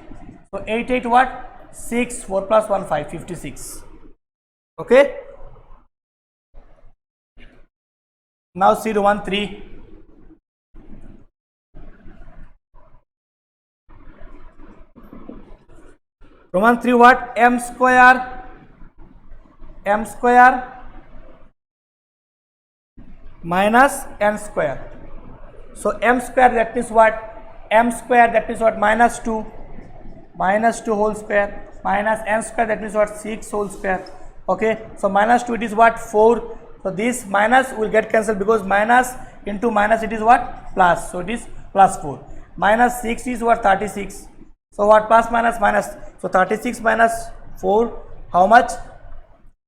So 8 8 what? 6. 4 plus 1 5, 56. Okay, now see Roman 3. Roman 3 what? M square minus n square. So m square, that means what? M square, that means what? -2 whole square minus n square, that means what? 6 whole square. Okay, so -2, it is what? 4. So this minus will get cancelled because minus into minus, it is what? Plus. So it is plus 4. Minus 6 is what? 36. So what? Plus minus minus. So 36 minus 4, how much?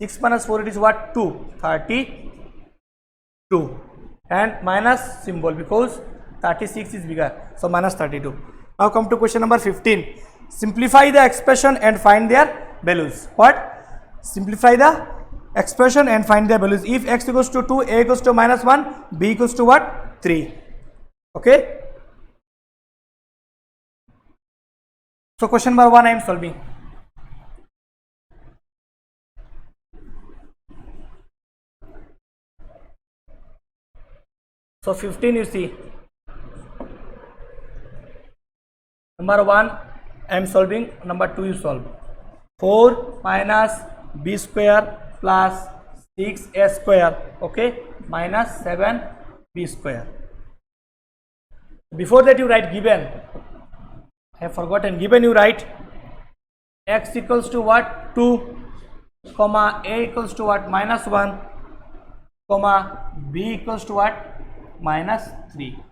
6 minus 4, it is what? 2. 32. And minus symbol because 36 is bigger. So minus 32. Now come to question number 15. Simplify the expression and find their values. What? Simplify the expression and find their values. If x equals to 2, a equals to -1, b equals to what? 3. Okay. So question number 1 I am solving. So 15, you see, number 1 I am solving, number 2 you solve. 4 minus b square plus 6a square, okay, minus 7b square. Before that you write given. I have forgotten. Given you write x equals to what? 2, comma a equals to what? -1, comma b equals to what? -3.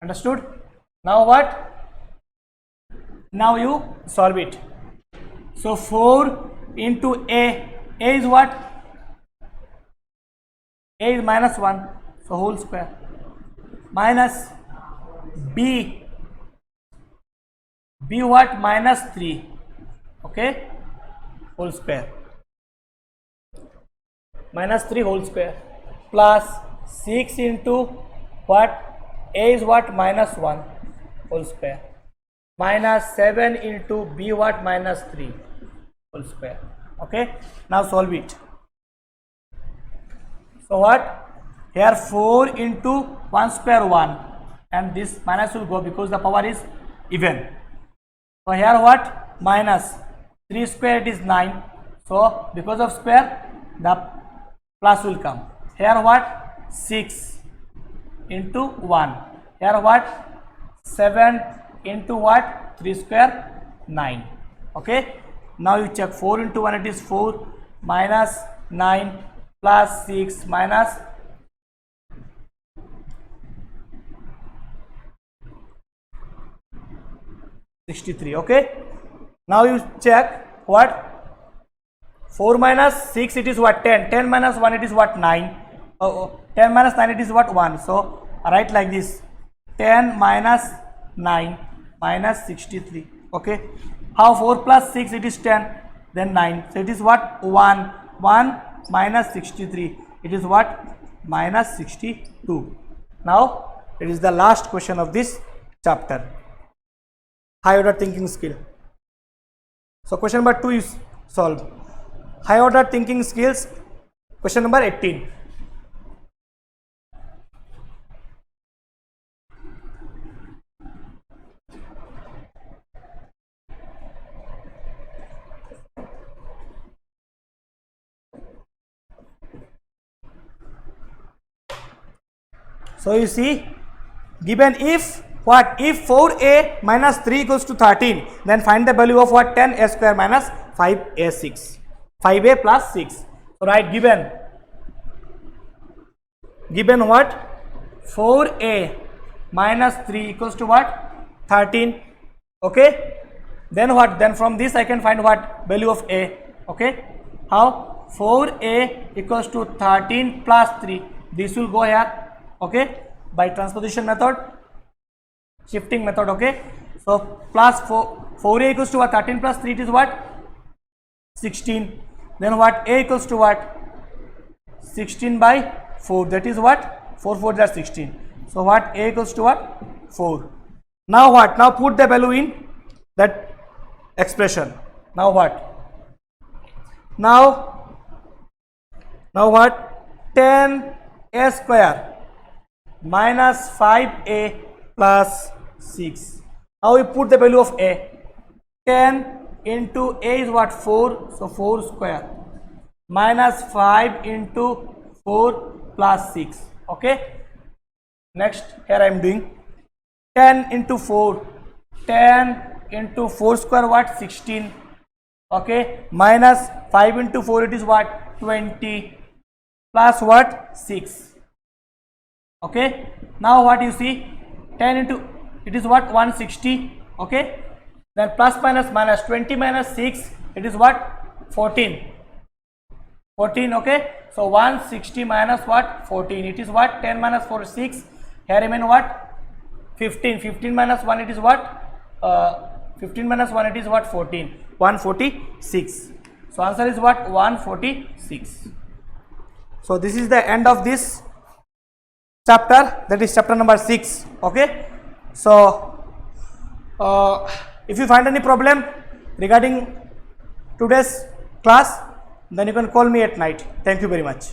Understood? Now what? Now you solve it. So 4 into a is what? A is -1, so whole square, minus b what? -3, okay, whole square, -3 whole square, plus 6 into what? A is what? -1 whole square, minus 7 into b what? -3 whole square. Okay, now solve it. So what? Here 4 into 1 square 1, and this minus will go because the power is even. So here what? Minus 3 square, it is 9. So because of square, the plus will come. Here what? 6 into 1. Here what? 7 into what? 3 square, 9. Okay, now you check 4 into 1, it is 4, minus 9 plus 6 minus 63. Okay, now you check what? 4 minus 6, it is what? 10. 10 minus 1, it is what? 9. 10 minus 9, it is what? 1. So write like this, 10 minus 9 minus 63. Okay, how 4 plus 6, it is 10, then 9, so it is what, 1 minus 63, it is what, minus 62. Now it is the last question of this chapter, high order thinking skill. So question number 2 is solved. High order thinking skills, question number 18. So you see, given if what, if 4a minus 3 equals to 13, then find the value of what, 10a square minus 5a6, 5a plus 6. So right, given what, 4a minus 3 equals to what, 13. Okay, then what, then from this I can find what, value of a. Okay, how, 4a equals to 13 plus 3, this will go here. Okay, by transposition method, shifting method. Okay, so plus 4a equals to what, 13 plus 3, it is what, 16. Then what, a equals to what, 16 by 4, that is what, 4 4 that 16. So what, a equals to what, 4. Now what, now put the value in that expression. Now what, now what, 10a square minus 5a plus 6. Now we put the value of a. 10 into a is what, 4, so 4 square minus 5 into 4 plus 6. Okay, next here I am doing 10 into 4, 10 into 4 square what, 16. Okay, minus 5 into 4, it is what, 20, plus what, 6. Okay, now what you see, 10 into, it is what, 160. Okay, then plus minus minus, 20 minus 6, it is what, 14. Okay, so 160 minus what, 14, it is what, 10 minus 4 6, here remain what, 15. 15 minus 1, it is what, 15 minus 1, it is what, 14. 146. So answer is what, 146. So this is the end of this chapter, that is chapter number 6. Okay, so if you find any problem regarding today's class, then you can call me at night. Thank you very much.